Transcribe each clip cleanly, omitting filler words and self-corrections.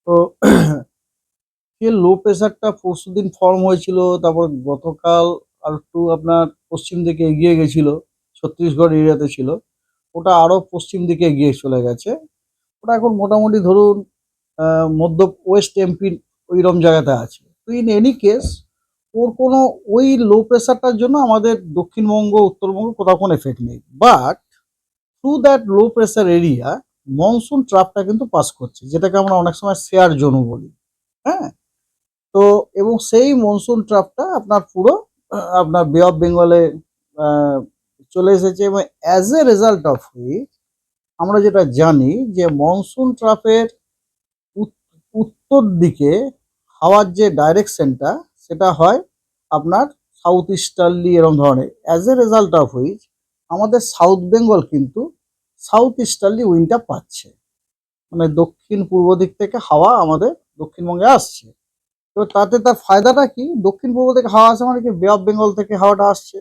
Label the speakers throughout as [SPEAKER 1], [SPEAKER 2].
[SPEAKER 1] তো যে লো প্রেশারটা পরশুদিন ফর্ম হয়েছিল, তারপর গতকাল আর একটু আপনার পশ্চিম দিকে এগিয়ে গেছিল, ছত্তিশগড় এরিয়াতে ছিল। ওটা আরো পশ্চিম দিকে এগিয়ে চলে গেছে। ওটা এখন মোটামুটি ধরুন মধ্য ওয়েস্ট এমপির ওইরকম জায়গাতে আছে। তো ইন এনি কেস ওর কোনো ওই লো প্রেশারটার জন্য আমাদের দক্ষিণবঙ্গ উত্তরবঙ্গ কোথাও কোনো এফেক্ট নেই, but through that low pressure area monsoon ট্রাপটা কিন্তু পাস করছে, যেটাকে আমরা অনেক সময় শেয়ার জোনও বলি। হ্যাঁ, তো এবং সেই মনসুন ট্রাপটা আপনার পুরো আপনার বে অফ বেঙ্গলে চলে এসেছে, এবং as a result of which আমরা যেটা জানি যে মনসুন ট্রাপের উত্তর দিকে হাওয়ার যে ডাইরেকশনটা সেটা হয় আপনার সাউথ ইস্টার্লি এরকম ধরনের, as a result of which আমাদের সাউথ বেঙ্গল কিন্তু সাউথ ইস্টার্লি উইন্ডটা পাচ্ছে, মানে দক্ষিণ পূর্ব দিক থেকে হাওয়া আমাদের দক্ষিণবঙ্গে আসছে। তো তাতে তার ফায়দাটা কি, দক্ষিণ পূর্ব থেকে হাওয়া আসছে মানে কি বে অফ বেঙ্গল থেকে হাওয়াটা আসছে,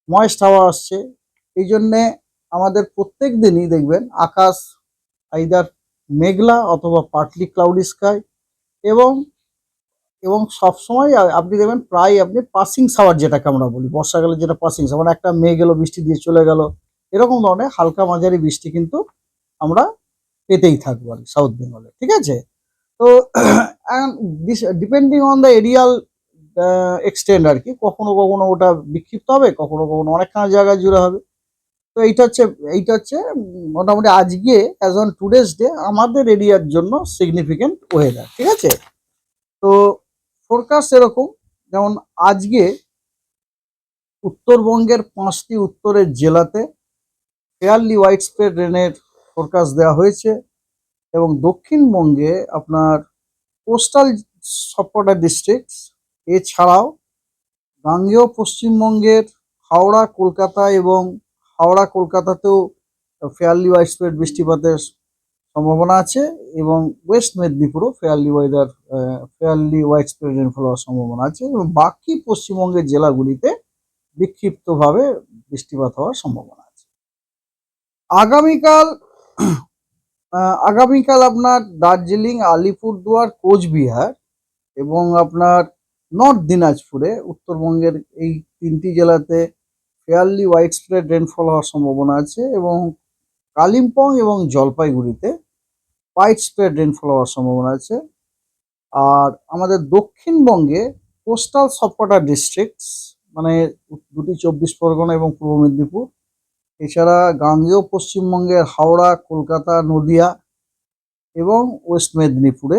[SPEAKER 1] ময়েস্ট হাওয়া আসছে। এই জন্যে আমাদের প্রত্যেক দিনই দেখবেন আকাশ আইদার মেঘলা অথবা পার্টলি ক্লাউডি স্কাই, এবং এবং সবসময় আপনি দেখবেন প্রায় আপনি পাসিং শাওয়ার যেটাকে আমরা বলি বর্ষাকালে, যেটা পাসিং শাওয়ার মানে একটা মেঘ এলো বৃষ্টি দিয়ে চলে গেল, এরকম ধরনের হালকা মাঝারি বৃষ্টি কিন্তু আমরা পেতেই থাকবো আর সাউথ বেঙ্গলে। ঠিক আছে, তো depending on the aerial extent আর কি, কখনো কখনো ওটা বিক্ষিপ্ত হবে, কখনো কখনো অনেকখানি জায়গা জুড়ে হবে। তো এইটা হচ্ছে মোটামুটি আজকে অ্যাজ অন টুডেজ ডে আমাদের এরিয়ার জন্য সিগনিফিকেন্ট ওয়েদার। ঠিক আছে, তো ফোরকাস্ট এরকম, যেমন আজকে উত্তরবঙ্গের 5টি উত্তরের জেলাতে ফেয়ারলি হোয়াইট স্প্রেড রেনের ফোরকাস্ট দেওয়া হয়েছে, এবং দক্ষিণবঙ্গে আপনার কোস্টাল সবকটা ডিস্ট্রিক্টস এছাড়াও গাঙ্গেয় পশ্চিমবঙ্গের হাওড়া কলকাতা এবং হাওড়া কলকাতাতেও ফেয়ারলি হোয়াইট স্প্রেড বৃষ্টিপাতের সম্ভাবনা আছে, এবং ওয়েস্ট মেদিনীপুরও ফেয়ারলি হোয়াইট স্প্রেড রেনফল হওয়ার সম্ভাবনা আছে, এবং বাকি পশ্চিমবঙ্গের জেলাগুলিতে বিক্ষিপ্তভাবে বৃষ্টিপাত হওয়ার সম্ভাবনা আছে। আগামীকাল আগামীকাল আপনার দার্জিলিং, আলিপুরদুয়ার, কোচবিহার এবং আপনার নর্থ দিনাজপুরে উত্তরবঙ্গের এই 3টি জেলাতে ফেয়ারলি হোয়াইট স্প্রেড রেনফল হওয়ার সম্ভাবনা আছে, এবং কালিম্পং এবং জলপাইগুড়িতে হোয়াইট স্প্রেড রেনফল হওয়ার সম্ভাবনা আছে। আর আমাদের দক্ষিণবঙ্গে কোস্টাল সবকটা ডিস্ট্রিক্টস মানে 2টি 24 পরগনা এবং পূর্ব মেদিনীপুর, এছাড়া গাঙ্গেয় পশ্চিমবঙ্গের হাওড়া, কলকাতা, নদিয়া এবং ওয়েস্ট মেদিনীপুরে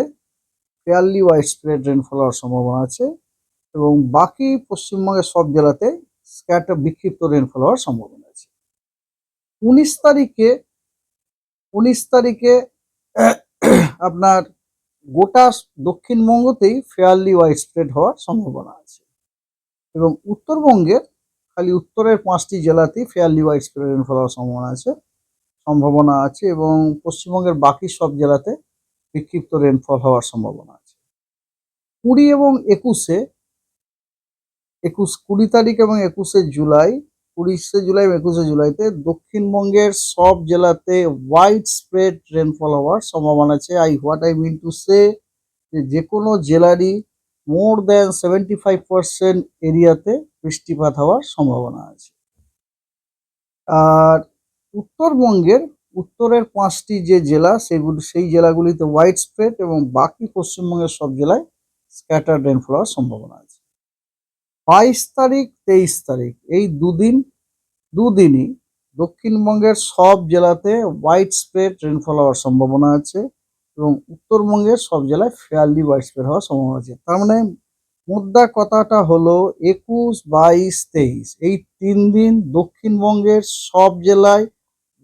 [SPEAKER 1] ফেয়ারলি হোয়াইট স্প্রেড রেনফল হওয়ার সম্ভাবনা আছে, এবং বাকি পশ্চিমবঙ্গের সব জেলাতে স্ক্যাটার বিক্ষিপ্ত রেনফল হওয়ার সম্ভাবনা আছে। 19 তারিখে আপনার গোটা দক্ষিণবঙ্গতেই ফেয়ারলি হোয়াইট স্প্রেড হওয়ার সম্ভাবনা আছে, এবং উত্তরবঙ্গের খালি উত্তরের 5টি জেলাতেই ফেয়ারলি হোয়াইট স্প্রেড রেনফল হওয়ার সম্ভাবনা আছে, এবং পশ্চিমবঙ্গের বাকি সব জেলাতে বিক্ষিপ্ত রেনফল হওয়ার সম্ভাবনা আছে। 20 এবং 21 20 তারিখ এবং 21 জুলাই, 20 জুলাই এবং 21 জুলাইতে দক্ষিণবঙ্গের সব জেলাতে হোয়াইট স্প্রেড রেনফল হওয়ার সম্ভাবনা আছে। What I mean to say, যে কোনো জেলারই মোর দ্যান 75% এরিয়াতে বৃষ্টিপাত হওয়ার সম্ভাবনা আছে। আর উত্তরবঙ্গের উত্তরের 5টি যে জেলা সেই জেলাগুলিতে হোয়াইট স্প্রেড, এবং বাকি পশ্চিমবঙ্গের সব জেলায় স্ক্যাটার্ড রেনফল হওয়ার সম্ভাবনা আছে। 22 তারিখ 23 তারিখ এই দুদিনই দক্ষিণবঙ্গের সব জেলাতে হোয়াইট স্প্রেড রেনফল হওয়ার সম্ভাবনা আছে, এবং উত্তরবঙ্গের সব জেলায় ফেয়ারলি হোয়াইট স্প্রেড হওয়ার সম্ভাবনা আছে। তার মানে মুদ্রা কথাটা হলো 21, 22, 23 এই 3 দিন দক্ষিণবঙ্গের সব জেলায়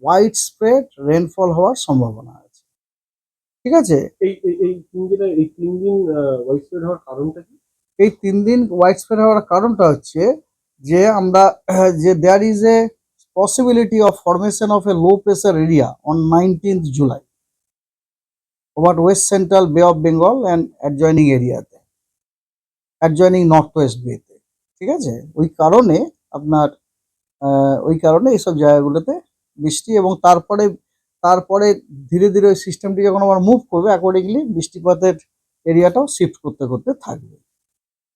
[SPEAKER 1] হোয়াইট স্প্রেড রেনফল হওয়ার সম্ভাবনা আছে। ঠিক আছে,
[SPEAKER 2] এই তিন দিন হোয়াইট স্প্রেড হওয়ার কারণটা কি?
[SPEAKER 1] এই 3 দিন হোয়াইট স্প্রেড হওয়ার কারণটা হচ্ছে যে আমরা যে there is a possibility of formation of a low pressure area on 19th July over west central Bay of Bengal and adjoining এরিয়াতে, adjoining northwest বেতে। ঠিক আছে, ওই কারণে আপনার ওই কারণে এইসব জায়গাগুলোতে বৃষ্টি, এবং তারপরে তারপরে ধীরে ধীরে ওই সিস্টেমটি যখন আবার মুভ করবে অ্যাকর্ডিংলি বৃষ্টিপাতের এরিয়াটাও শিফট করতে করতে থাকবে।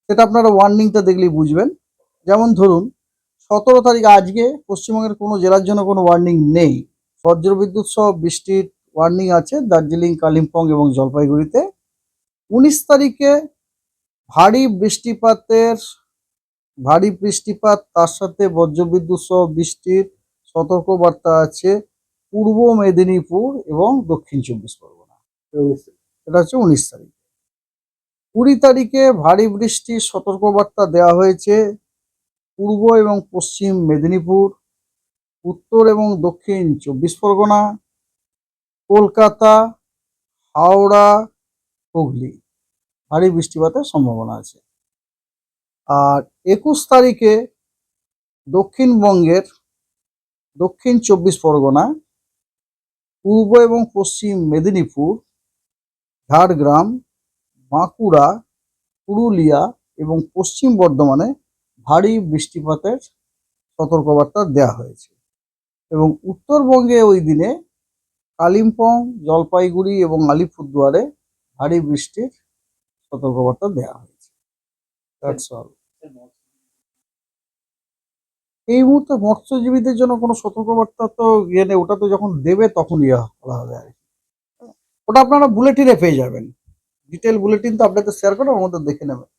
[SPEAKER 1] সেটা আপনারা ওয়ার্নিংটা দেখলেই বুঝবেন। যেমন ধরুন 17 তারিখ আজকে পশ্চিমবঙ্গের কোনো জেলার জন্য কোনো ওয়ার্নিং নেই। বজ্রবিদ্যুৎ সহ বৃষ্টির ওয়ার্নিং আছে দার্জিলিং, কালিম্পং এবং জলপাইগুড়িতে। 19 তারিখে ভারী বৃষ্টিপাত তার সাথে বজ্রবিদ্যুৎ সহ বৃষ্টির সতর্কবার্তা আছে পূর্ব মেদিনীপুর এবং দক্ষিণ 24 পরগনা। এটা হচ্ছে 19 তারিখ। 20 তারিখে ভারী বৃষ্টির সতর্কবার্তা দেওয়া হয়েছে পূর্ব এবং পশ্চিম মেদিনীপুর, উত্তর এবং দক্ষিণ 24 পরগনা, কলকাতা, হাওড়া, হুগলি ভারী বৃষ্টিপাতের সম্ভাবনা আছে। আর 21 তারিখে দক্ষিণবঙ্গের দক্ষিণ 24 পরগনা, পূর্ব এবং পশ্চিম মেদিনীপুর, ঝাড়গ্রাম, বাঁকুড়া, পুরুলিয়া এবং পশ্চিম বর্ধমানে ভারী বৃষ্টিপাতের সতর্কবার্তা দেওয়া হয়েছে। এবং উত্তরবঙ্গে ওই দিনে কালিম্পং, জলপাইগুড়ি এবং আলিপুরদুয়ারে ভারী বৃষ্টির সতর্কবার্তা দেওয়া হয়েছে। That's all. এই মুহূর্তে মৎস্যজীবীদের জন্য কোনো সতর্কবার্তা তো ইয়ে নেই, ওটা তো যখন দেবে তখন ইয়ে করা হবে আর কি। ওটা আপনারা বুলেটিনে পেয়ে যাবেন, ডিটেল বুলেটিন তো আপনাদের শেয়ার করে ওর মধ্যে দেখে নেবেন।